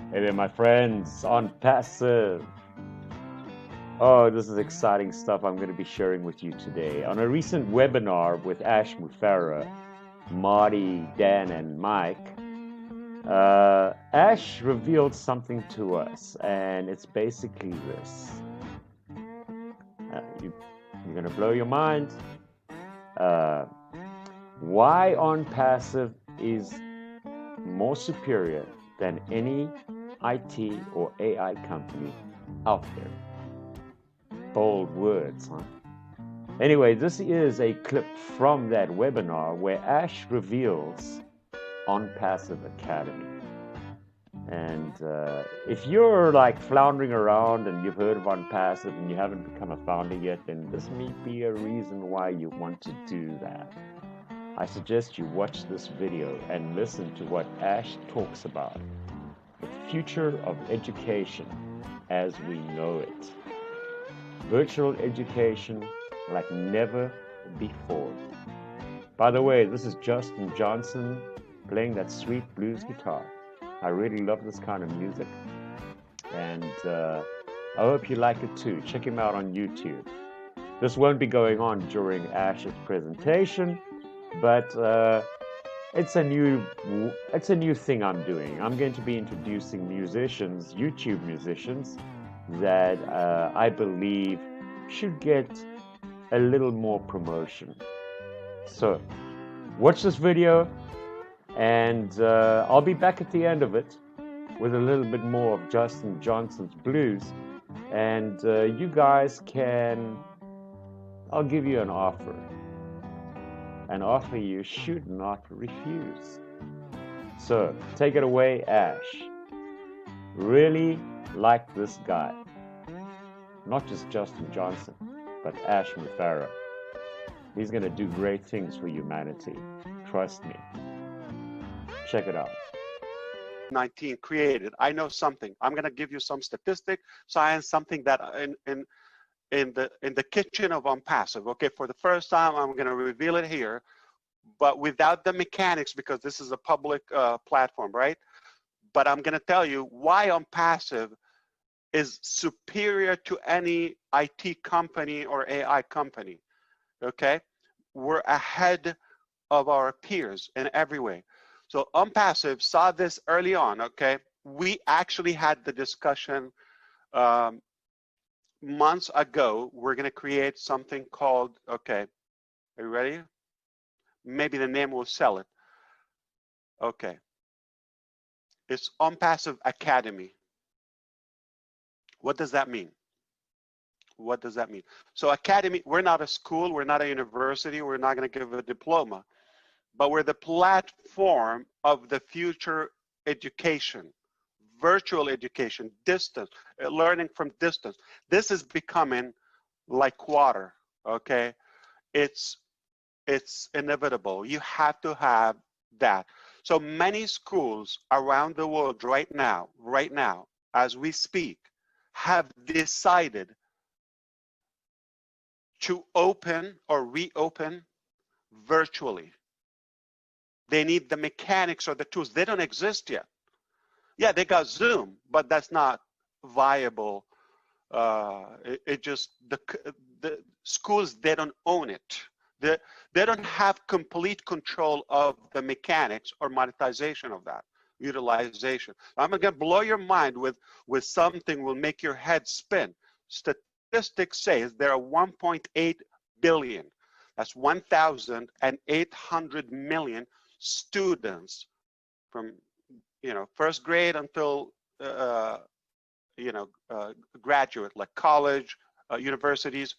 Hey there, my friends on Passive. Oh, this is exciting stuff I'm going to be sharing with you today. On a recent webinar with Ash Mufareh, Marty, Dan, and Mike, Ash revealed something to us, and it's basically this. You're going to blow your mind. Why on Passive is more superior than any IT or AI company out there. Bold words, huh? Anyway, this is a clip from that webinar where Ash reveals ONPASSIVE Academy. And if you're like floundering around and you've heard of ONPASSIVE and you haven't become a founder yet, then this may be a reason why you want to do that. I suggest you watch this video and listen to what Ash talks about. The future of education as we know it. Virtual education like never before. By the way, this is Justin Johnson playing that sweet blues guitar. I really love this kind of music, and I hope you like it too. Check him out on YouTube. This won't be going on during Ash's presentation, but it's a new thing I'm doing. I'm going to be introducing musicians, YouTube musicians, that I believe should get a little more promotion. So watch this video, and I'll be back at the end of it with a little bit more of Justin Johnson's blues, and you guys can, I'll give you an offer you should not refuse. So take it away, Ash. Really like this guy. Not just Justin Johnson, but Ash Mufareh. He's going to do great things for humanity. Trust me. Check it out. 19 created. I know something. I'm going to give you some statistic, science, something that in the kitchen of ONPASSIVE. Okay, for the first time, I'm going to reveal it here, but without the mechanics, because this is a public platform, right? But I'm going to tell you why ONPASSIVE is superior to any IT company or AI company. Okay, we're ahead of our peers in every way. So ONPASSIVE saw this early on. Okay, we actually had the discussion months ago. We're going to create something called, okay, are you ready? Maybe the name will sell it. Okay, it's ONPASSIVE Academy. What does that mean? What does that mean? So Academy, we're not a school, we're not a university, we're not going to give a diploma, but we're the platform of the future education, virtual education, distance, learning from distance. This is becoming like water, okay? It's inevitable. You have to have that. So many schools around the world right now, as we speak, have decided to open or reopen virtually. They need the mechanics or the tools. They don't exist yet. Yeah, they got Zoom, but that's not viable. It just, the schools, they don't own it. They don't have complete control of the mechanics or monetization of that, utilization. I'm gonna blow your mind with something will make your head spin. Statistics says there are 1.8 billion, that's 1,800 million students from first grade until graduate, like college, universities.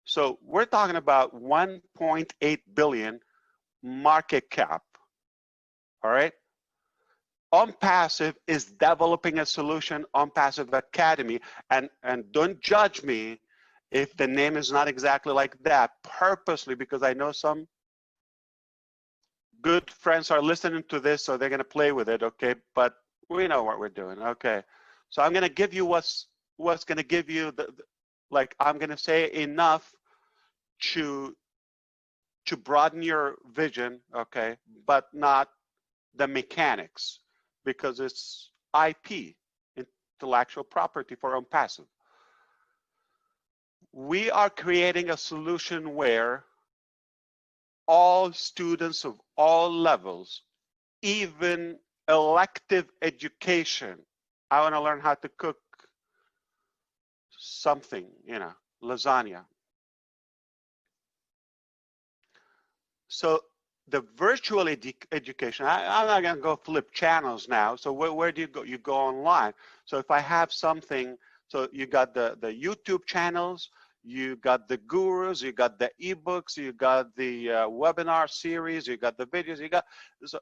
So we're talking about 1.8 billion market cap. All right. ONPASSIVE is developing a solution, ONPASSIVE Academy, and don't judge me if the name is not exactly like that, purposely, because I know some good friends are listening to this, so they're going to play with it, okay? But we know what we're doing, okay? So I'm going to give you what's going to give you like I'm going to say enough to broaden your vision, okay? But not the mechanics, because it's IP, intellectual property for ONPASSIVE. We are creating a solution where all students of all levels, even elective education, I want to learn how to cook something, lasagna. So the virtual education, I'm not going to go flip channels now. So where do you go? You go online. So if I have something, so you got the YouTube channels, you got the gurus, you got the ebooks, you got the webinar series, you got the videos, so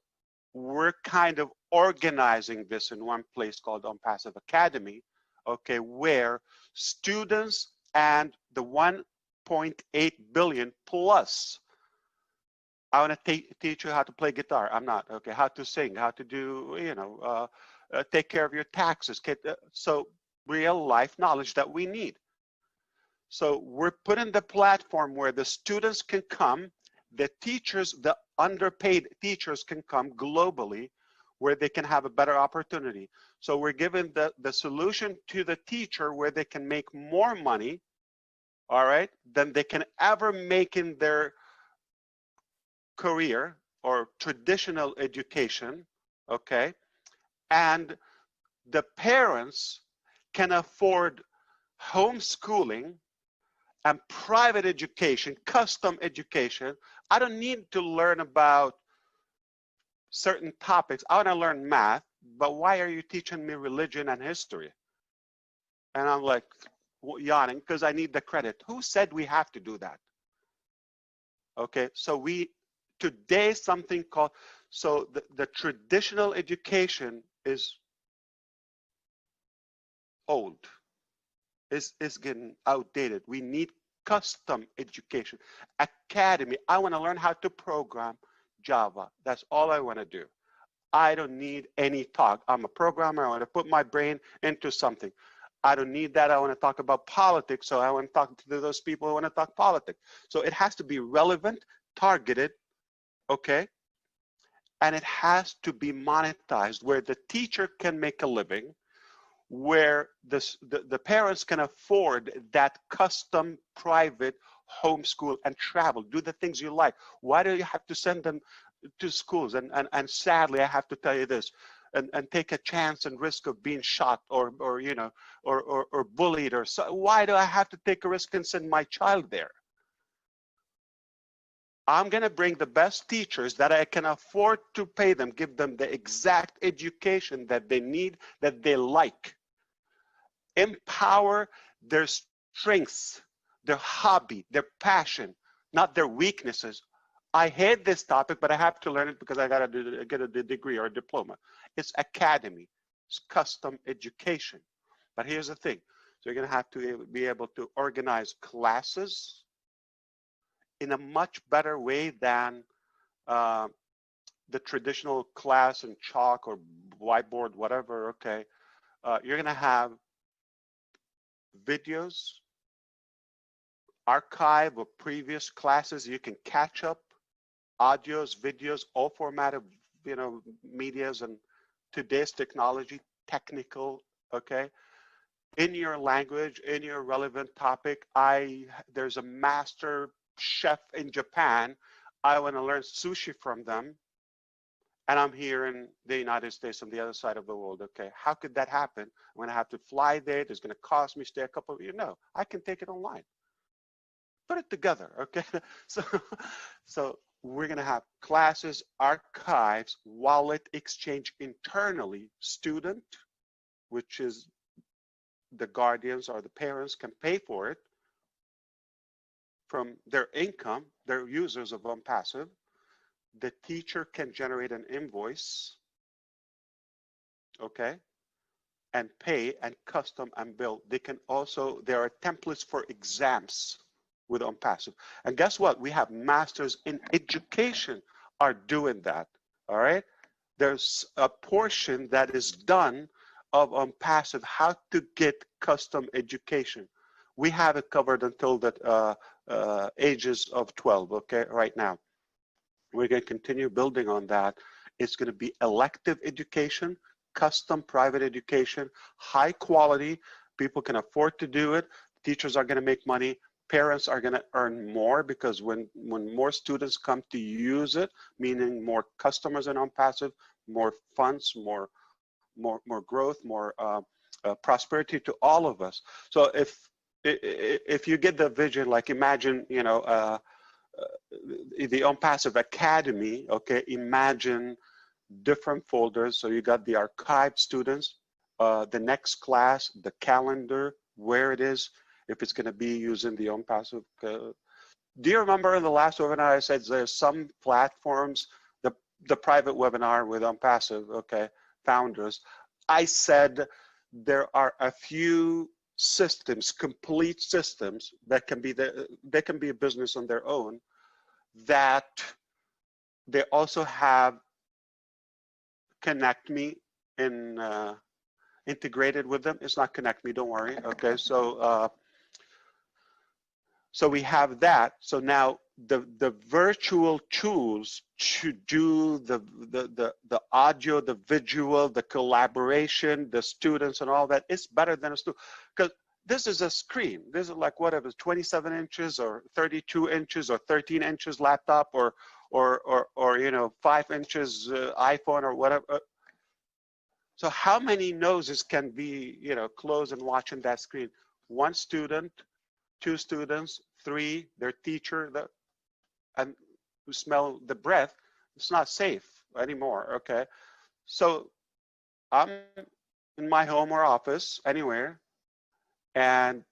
we're kind of organizing this in one place called ONPASSIVE Academy, okay, where students and the 1.8 billion plus, I want to teach you how to play guitar. I'm not, okay, how to sing, how to do, take care of your taxes. So real life knowledge that we need. So we're putting the platform where the students can come, the teachers, the underpaid teachers can come globally, where they can have a better opportunity. So we're giving the solution to the teacher where they can make more money, all right, than they can ever make in their career or traditional education, okay? And the parents can afford homeschooling and private education, custom education. I don't need to learn about certain topics. I want to learn math, but why are you teaching me religion and history? And I'm like yawning because I need the credit. Who said we have to do that? Okay, so today something called, so the traditional education is old, is getting outdated. We need custom education. Academy, I want to learn how to program Java. That's all I want to do. I don't need any talk. I'm a programmer. I want to put my brain into something. I don't need that. I want to talk about politics. So I want to talk to those people who want to talk politics. So it has to be relevant, targeted, okay? And it has to be monetized where the teacher can make a living, where the parents can afford that custom private homeschool and travel, do the things you like. Why do you have to send them to schools? And sadly, I have to tell you this, and take a chance and risk of being shot or bullied or so. Why do I have to take a risk and send my child there? I'm going to bring the best teachers that I can afford to pay them, give them the exact education that they need, that they like. Empower their strengths, their hobby, their passion, not their weaknesses. I hate this topic, but I have to learn it because I got to get a degree or a diploma. It's academy, it's custom education. But here's the thing. So you're going to have to be able to organize classes in a much better way than the traditional class and chalk or whiteboard, whatever, okay. You're going to have videos, archive of previous classes. You can catch up, audios, videos, all formatted, medias, and today's technology, technical, okay, in your language, in your relevant topic. There's a master chef in Japan. I want to learn sushi from them, and I'm here in the United States on the other side of the world. Okay, how could that happen? I'm going to have to fly there. It's going to cost me stay a couple of years. No, I can take it online. Put it together, okay? So we're going to have classes, archives, wallet exchange internally. Student, which is the guardians or the parents, can pay for it from their income. They're users of ONPASSIVE. The teacher can generate an invoice, okay, and pay and custom and build. They can also, there are templates for exams with ONPASSIVE. And guess what? We have masters in education are doing that, all right? There's a portion that is done of ONPASSIVE, how to get custom education. We have it covered until the ages of 12, okay, right now. We're going to continue building on that. It's going to be elective education, custom private education, high quality. People can afford to do it. Teachers are going to make money. Parents are going to earn more because when more students come to use it, meaning more customers in ONPASSIVE, more funds, more growth, more prosperity to all of us. So if you get the vision, like imagine, you know, the ONPASSIVE Academy, okay, imagine different folders. So you got the archived students, the next class, the calendar, where it is, if it's going to be using the ONPASSIVE. Do you remember in the last webinar I said there's some platforms, the private webinar with ONPASSIVE, okay, founders, I said there are a few systems, complete systems that can be they can be a business on their own, that they also have Connect Me in integrated with them. It's not Connect Me, don't worry. Okay, so so we have that. So now the virtual tools to do the audio, the visual, the collaboration, the students and all that, it's better than a student, because this is a screen. This is like whatever, 27 inches or 32 inches or 13 inches laptop or you know, 5 inches iPhone or whatever. So how many noses can be, you know, closed and watching that screen? One student, two students, three, their teacher, and who smell the breath. It's not safe anymore, okay? So I'm in my home or office, anywhere, and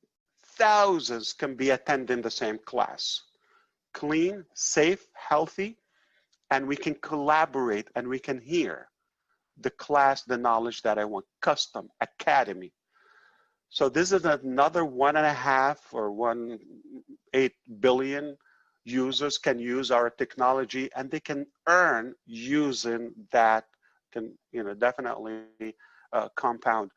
thousands can be attending the same class. Clean, safe, healthy, and we can collaborate and we can hear the class, the knowledge that I want. Custom academy. So this is another 1.5 or 1.8 billion users can use our technology, and they can earn using that. Can, you know, definitely compound.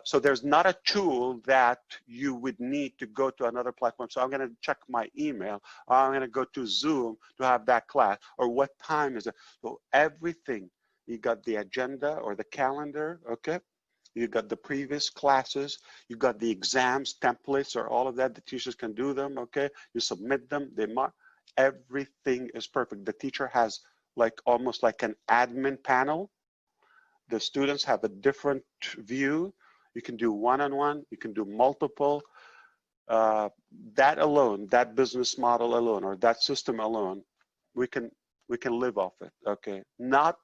So there's not a tool that you would need to go to another platform. So I'm going to check my email, or I'm going to go to Zoom to have that class, or what time is it? So everything, you got the agenda or the calendar, okay? You got the previous classes, you got the exams, templates, or all of that. The teachers can do them, okay? You submit them, they mark. Everything is perfect. The teacher has like almost like an admin panel. The students have a different view. You can do one-on-one, you can do multiple. That alone, that business model alone, or that system alone, we can live off it, okay? Not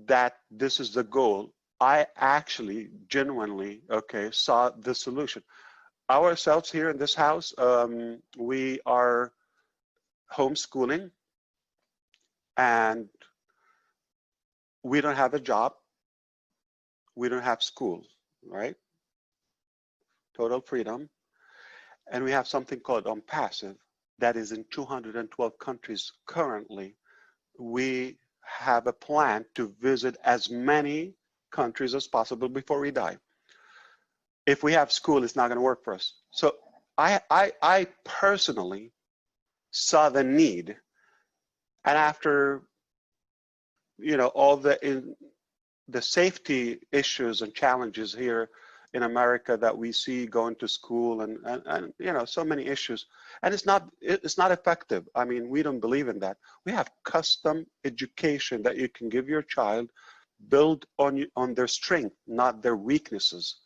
that this is the goal. I actually genuinely, okay, saw the solution. Ourselves here in this house, we are homeschooling, and we don't have a job. We don't have school, right? Total freedom. And we have something called ONPASSIVE that is in 212 countries currently. We have a plan to visit as many countries as possible before we die. If we have school, it's not going to work for us. So I personally saw the need, and after, you know, all the safety issues and challenges here in America that we see going to school, and you know, so many issues, and it's not effective. I mean, we don't believe in that. We have custom education that you can give your child, build on their strength, not their weaknesses.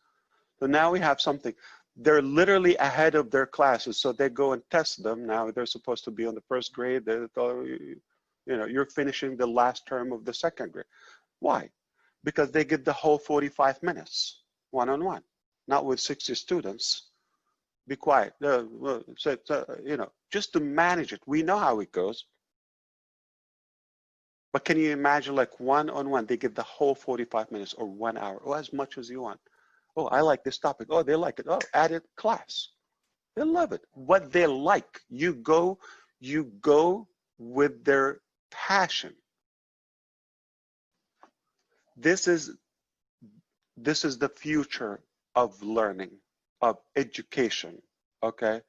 So now we have something. They're literally ahead of their classes, so they go and test them. Now they're supposed to be on the first grade. You know, you're finishing the last term of the second grade. Why? Because they get the whole 45 minutes one-on-one, not with 60 students. Be quiet. You know, just to manage it. We know how it goes. But can you imagine, like one-on-one, they get the whole 45 minutes or 1 hour, or as much as you want. Oh, I like this topic. Oh, they like it. Oh, added class. They love it. What they like, you go with their passion. This is the future of learning, of education, okay?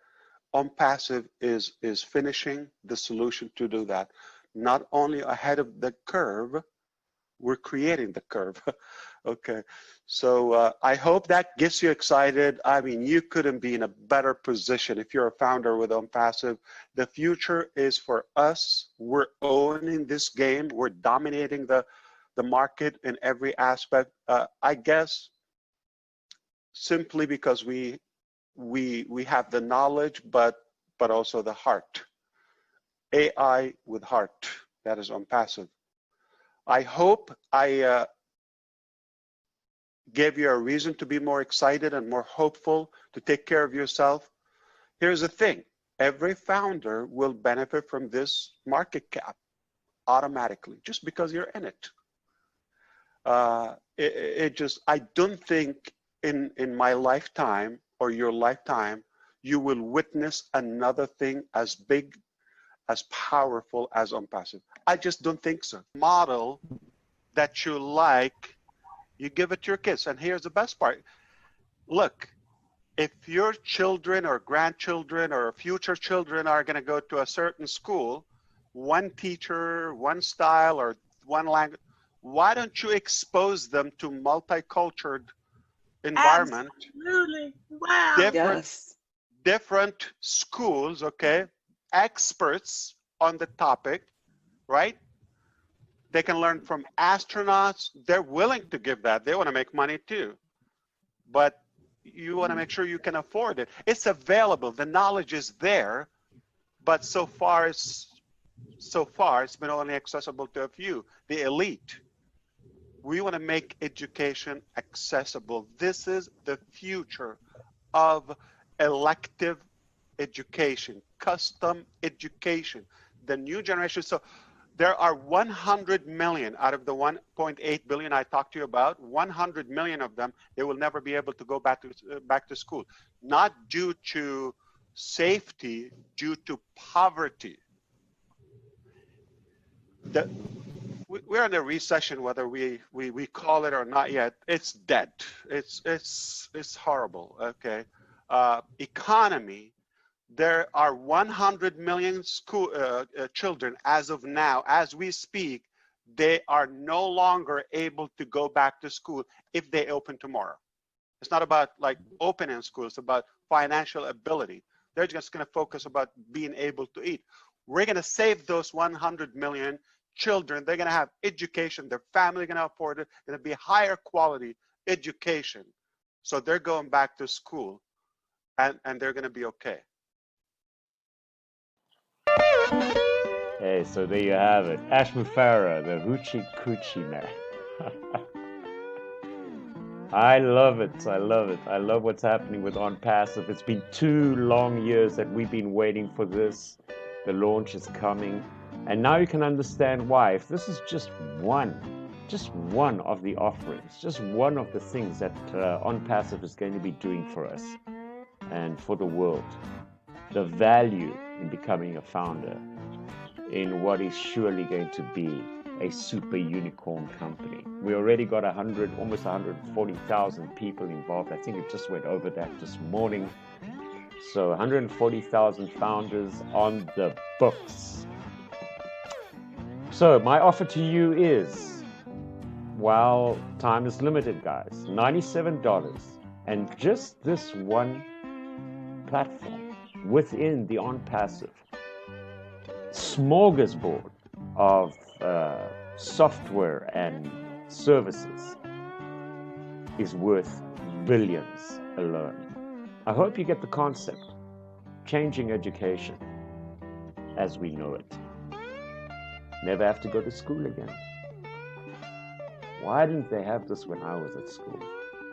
ONPASSIVE is finishing the solution to do that. Not only ahead of the curve, We're creating the curve. Okay, so I hope that gets you excited. I mean, you couldn't be in a better position if you're a founder with ONPASSIVE. The future is for us. We're owning this game. We're dominating the market in every aspect. I guess simply because we have the knowledge, but also the heart. AI with heart. That is ONPASSIVE. I hope I gave you a reason to be more excited and more hopeful, to take care of yourself. Here's the thing. Every founder will benefit from this market cap automatically, just because you're in it. I don't think in my lifetime or your lifetime, you will witness another thing as big, as powerful as ONPASSIVE. I just don't think so. Model that you like, you give it to your kids. And here's the best part. Look, if your children or grandchildren or future children are going to go to a certain school, one teacher, one style, or one language, why don't you expose them to multicultural environment? Absolutely. Wow. Different schools, okay? Experts on the topic, right? They can learn from astronauts. They're willing to give that. They want to make money too. But you want to make sure you can afford it. It's available. The knowledge is there. But so far it's been only accessible to a few, the elite. We want to make education accessible. This is the future of elective education, custom education, the new generation. So there are 100 million out of the 1.8 billion I talked to you about. 100 million of them, they will never be able to go back to school, not due to safety, due to poverty. We're in a recession, whether we call it or not yet. It's dead. It's horrible. Okay, economy. There are 100 million children as of now, as we speak. They are no longer able to go back to school if they open tomorrow. It's not about like opening school. It's about financial ability. They're just going to focus about being able to eat. We're going to save those 100 million children. They're going to have education. Their family going to afford it. Going to be higher quality education. So they're going back to school, and they're going to be okay. Hey, so there you have it. Mufareh, the Hoochie Coochie man. I love it. I love it. I love what's happening with ONPASSIVE. It's been 2 long years that we've been waiting for this. The launch is coming. And now you can understand why. If this is just one of the offerings, just one of the things that ONPASSIVE is going to be doing for us and for the world, the value in becoming a founder in what is surely going to be a super unicorn company. We already got almost 140,000 people involved. I think it just went over that this morning. So 140,000 founders on the books. So my offer to you is, while time is limited, guys, $97, and just this one platform within the ONPASSIVE smorgasbord of software and services is worth billions alone. I hope you get the concept. Changing education as we know it. Never have to go to school again. Why didn't they have this when I was at school?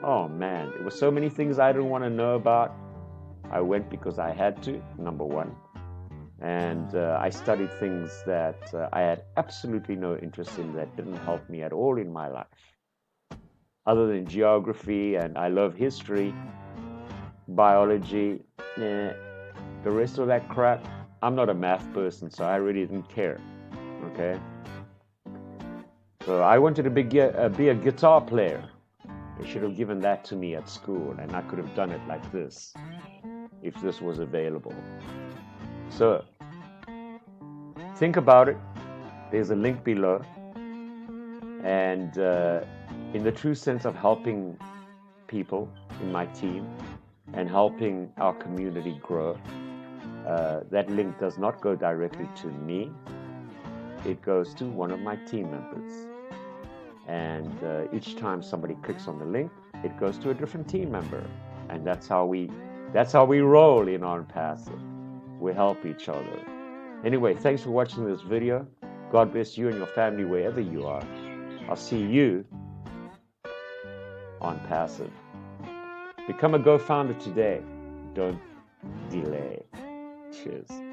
Oh man, there were so many things I didn't want to know about. I went because I had to, number one. And I studied things that I had absolutely no interest in, that didn't help me at all in my life. Other than geography, and I love history, biology, the rest of that crap, I'm not a math person, so I really didn't care, okay? So I wanted to be a guitar player. They should have given that to me at school, and I could have done it like this, if this was available. So, think about it. There's a link below. And in the true sense of helping people in my team and helping our community grow, that link does not go directly to me. It goes to one of my team members. And each time somebody clicks on the link, it goes to a different team member. And that's how we roll in ONPASSIVE. We help each other. Anyway, thanks for watching this video. God bless you and your family wherever you are. I'll see you on Passive. Become a Go founder today. Don't delay. Cheers.